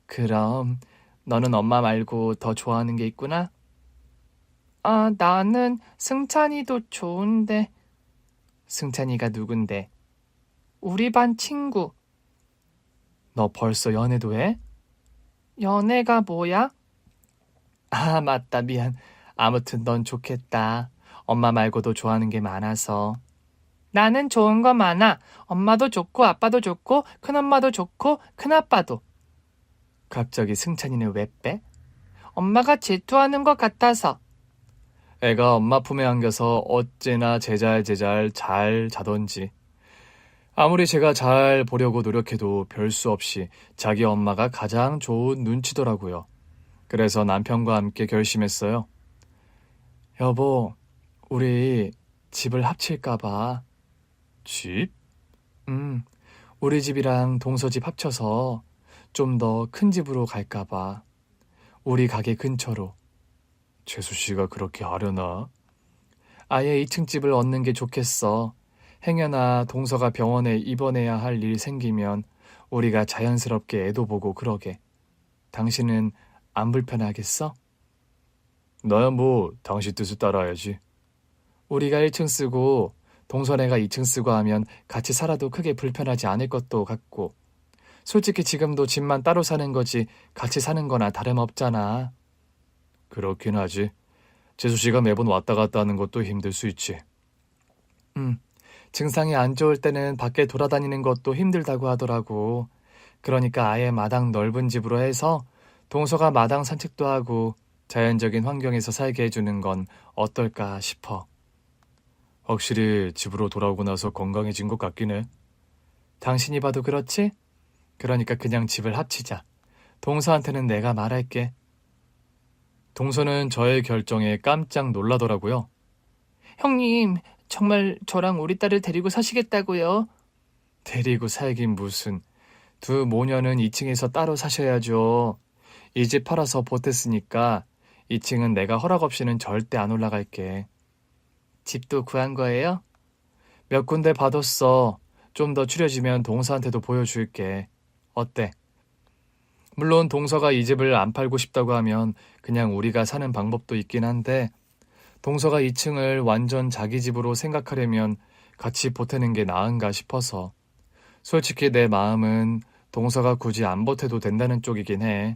그럼 너는 엄마 말고 더 좋아하는 게 있구나? 아, 나는 승찬이도 좋은데. 승찬이가 누군데? 우리 반 친구. 너 벌써 연애도 해? 연애가 뭐야? 아, 맞다. 미안. 아무튼 넌 좋겠다. 엄마 말고도 좋아하는 게 많아서. 나는 좋은 거 많아. 엄마도 좋고 아빠도 좋고 큰엄마도 좋고 큰아빠도. 갑자기 승찬이는 왜 빼? 엄마가 질투하는 것 같아서. 애가 엄마 품에 안겨서 어째나 제잘제잘 잘 자던지. 아무리 제가 잘 보려고 노력해도 별 수 없이 자기 엄마가 가장 좋은 눈치더라고요. 그래서 남편과 함께 결심했어요. 여보, 우리 집을 합칠까 봐. 집? 우리 집이랑 동서 집 합쳐서 좀 더 큰 집으로 갈까 봐. 우리 가게 근처로. 재수 씨가 그렇게 하려나? 아예 2층 집을 얻는 게 좋겠어. 행여나 동서가 병원에 입원해야 할 일 생기면 우리가 자연스럽게 애도 보고 그러게. 당신은 안 불편하겠어? 나야 뭐 당신 뜻을 따라야지. 우리가 1층 쓰고 동서네가 2층 쓰고 하면 같이 살아도 크게 불편하지 않을 것도 같고. 솔직히 지금도 집만 따로 사는 거지 같이 사는 거나 다름없잖아. 그렇긴 하지. 재수 씨가 매번 왔다 갔다 하는 것도 힘들 수 있지. 증상이 안 좋을 때는 밖에 돌아다니는 것도 힘들다고 하더라고. 그러니까 아예 마당 넓은 집으로 해서 동서가 마당 산책도 하고 자연적인 환경에서 살게 해주는 건 어떨까 싶어. 확실히 집으로 돌아오고 나서 건강해진 것 같긴 해. 당신이 봐도 그렇지? 그러니까 그냥 집을 합치자. 동서한테는 내가 말할게. 동서는 저의 결정에 깜짝 놀라더라고요. 형님, 정말 저랑 우리 딸을 데리고 사시겠다고요? 데리고 살긴 무슨. 두 모녀는 2층에서 따로 사셔야죠. 이 집 팔아서 보탰으니까 2층은 내가 허락 없이는 절대 안 올라갈게. 집도 구한 거예요? 몇 군데 받았어. 좀 더 추려지면 동서한테도 보여줄게. 어때? 물론 동서가 이 집을 안 팔고 싶다고 하면 그냥 우리가 사는 방법도 있긴 한데 동서가 2층을 완전 자기 집으로 생각하려면 같이 보태는 게 나은가 싶어서. 솔직히 내 마음은 동서가 굳이 안 보태도 된다는 쪽이긴 해.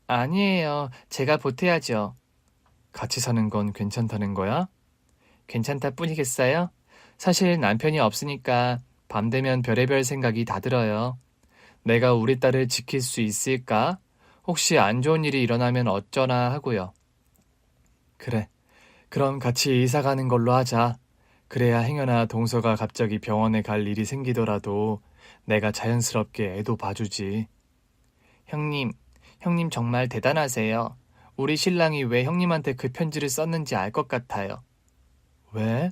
아니에요. 제가 보태야죠. 같이 사는 건 괜찮다는 거야? 괜찮다 뿐이겠어요? 사실 남편이 없으니까 밤 되면 별의별 생각이 다 들어요. 내가 우리 딸을 지킬 수 있을까? 혹시 안 좋은 일이 일어나면 어쩌나 하고요. 그래. 그럼 같이 이사 가는 걸로 하자. 그래야 행여나 동서가 갑자기 병원에 갈 일이 생기더라도 내가 자연스럽게 애도 봐주지. 형님 정말 대단하세요. 우리 신랑이 왜 형님한테 그 편지를 썼는지 알 것 같아요. 왜?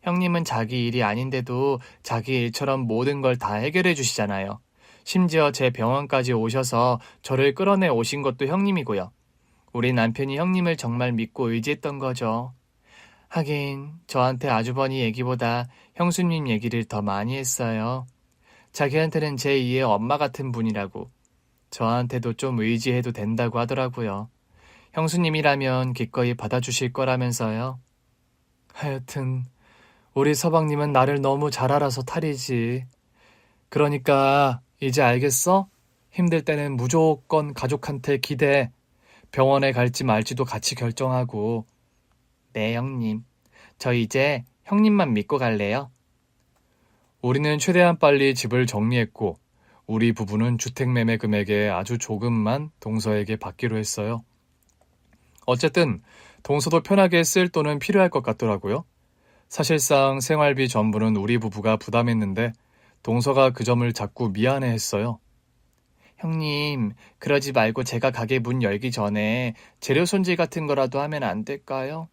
형님은 자기 일이 아닌데도 자기 일처럼 모든 걸 다 해결해 주시잖아요. 심지어 제 병원까지 오셔서 저를 끌어내 오신 것도 형님이고요. 우리 남편이 형님을 정말 믿고 의지했던 거죠. 하긴 저한테 아주버니 얘기보다 형수님 얘기를 더 많이 했어요. 자기한테는 제2의 엄마 같은 분이라고. 저한테도 좀 의지해도 된다고 하더라고요. 형수님이라면 기꺼이 받아주실 거라면서요. 하여튼 우리 서방님은 나를 너무 잘 알아서 탈이지. 그러니까 이제 알겠어? 힘들 때는 무조건 가족한테 기대. 병원에 갈지 말지도 같이 결정하고. 네, 형님. 저 이제 형님만 믿고 갈래요. 우리는 최대한 빨리 집을 정리했고 우리 부부는 주택매매 금액의 아주 조금만 동서에게 받기로 했어요. 어쨌든 동서도 편하게 쓸 돈은 필요할 것 같더라고요. 사실상 생활비 전부는 우리 부부가 부담했는데 동서가 그 점을 자꾸 미안해했어요. 형님, 그러지 말고 제가 가게 문 열기 전에 재료 손질 같은 거라도 하면 안 될까요?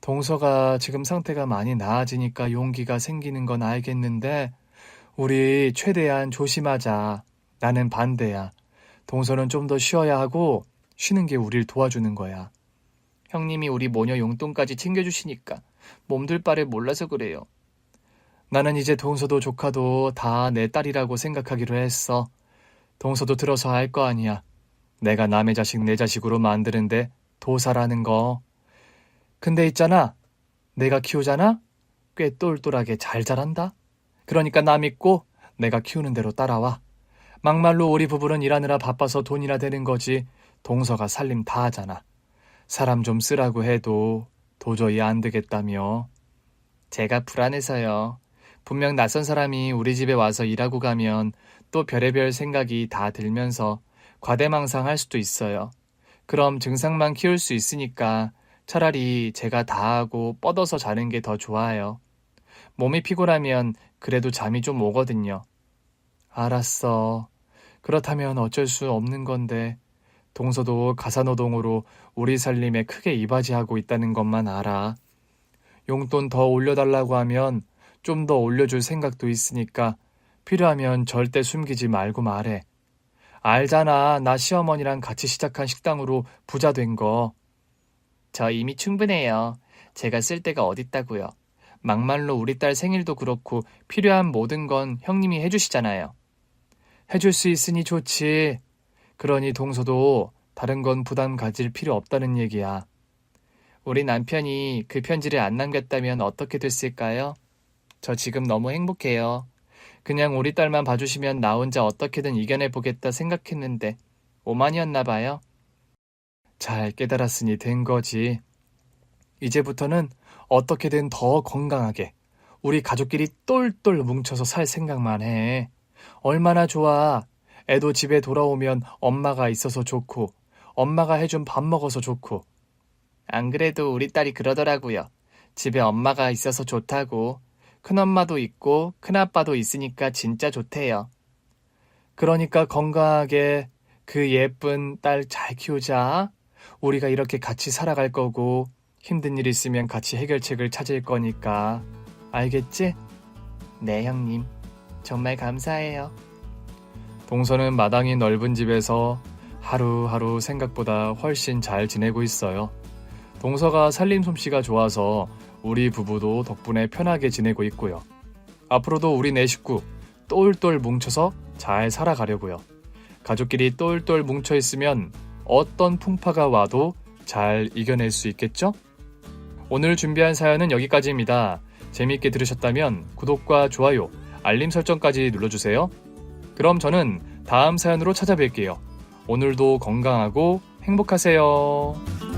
동서가 지금 상태가 많이 나아지니까 용기가 생기는 건 알겠는데 우리 최대한 조심하자. 나는 반대야. 동서는 좀 더 쉬어야 하고 쉬는 게 우릴 도와주는 거야. 형님이 우리 모녀 용돈까지 챙겨주시니까 몸둘 바를 몰라서 그래요. 나는 이제 동서도 조카도 다 내 딸이라고 생각하기로 했어. 동서도 들어서 알 거 아니야. 내가 남의 자식 내 자식으로 만드는데 도사라는 거. 근데 있잖아. 내가 키우잖아? 꽤 똘똘하게 잘 자란다. 그러니까 나 믿고 내가 키우는 대로 따라와. 막말로 우리 부부는 일하느라 바빠서 돈이나 되는 거지. 동서가 살림 다 하잖아. 사람 좀 쓰라고 해도 도저히 안 되겠다며. 제가 불안해서요. 분명 낯선 사람이 우리 집에 와서 일하고 가면 또 별의별 생각이 다 들면서 과대망상할 수도 있어요. 그럼 증상만 키울 수 있으니까 차라리 제가 다 하고 뻗어서 자는 게 더 좋아요. 몸이 피곤하면 그래도 잠이 좀 오거든요. 알았어. 그렇다면 어쩔 수 없는 건데 동서도 가사노동으로 우리 살림에 크게 이바지하고 있다는 것만 알아. 용돈 더 올려달라고 하면 좀 더 올려줄 생각도 있으니까 필요하면 절대 숨기지 말고 말해. 알잖아, 나 시어머니랑 같이 시작한 식당으로 부자 된 거. 저 이미 충분해요. 제가 쓸 데가 어딨다고요. 막말로 우리 딸 생일도 그렇고 필요한 모든 건 형님이 해주시잖아요. 해줄 수 있으니 좋지. 그러니 동서도 다른 건 부담 가질 필요 없다는 얘기야. 우리 남편이 그 편지를 안 남겼다면 어떻게 됐을까요? 저 지금 너무 행복해요. 그냥 우리 딸만 봐주시면 나 혼자 어떻게든 이겨내보겠다 생각했는데 오만이었나 봐요. 잘 깨달았으니 된 거지. 이제부터는 어떻게든 더 건강하게 우리 가족끼리 똘똘 뭉쳐서 살 생각만 해. 얼마나 좋아. 애도 집에 돌아오면 엄마가 있어서 좋고 엄마가 해준 밥 먹어서 좋고. 안 그래도 우리 딸이 그러더라고요. 집에 엄마가 있어서 좋다고. 큰엄마도 있고 큰아빠도 있으니까 진짜 좋대요. 그러니까 건강하게 그 예쁜 딸 잘 키우자. 우리가 이렇게 같이 살아갈 거고 힘든 일 있으면 같이 해결책을 찾을 거니까. 알겠지? 네, 형님. 정말 감사해요. 동서는 마당이 넓은 집에서 하루하루 생각보다 훨씬 잘 지내고 있어요. 동서가 살림 솜씨가 좋아서 우리 부부도 덕분에 편하게 지내고 있고요. 앞으로도 우리 네 식구 똘똘 뭉쳐서 잘 살아가려고요. 가족끼리 똘똘 뭉쳐 있으면 어떤 풍파가 와도 잘 이겨낼 수 있겠죠? 오늘 준비한 사연은 여기까지입니다. 재미있게 들으셨다면 구독과 좋아요, 알림 설정까지 눌러주세요. 그럼 저는 다음 사연으로 찾아뵐게요. 오늘도 건강하고 행복하세요.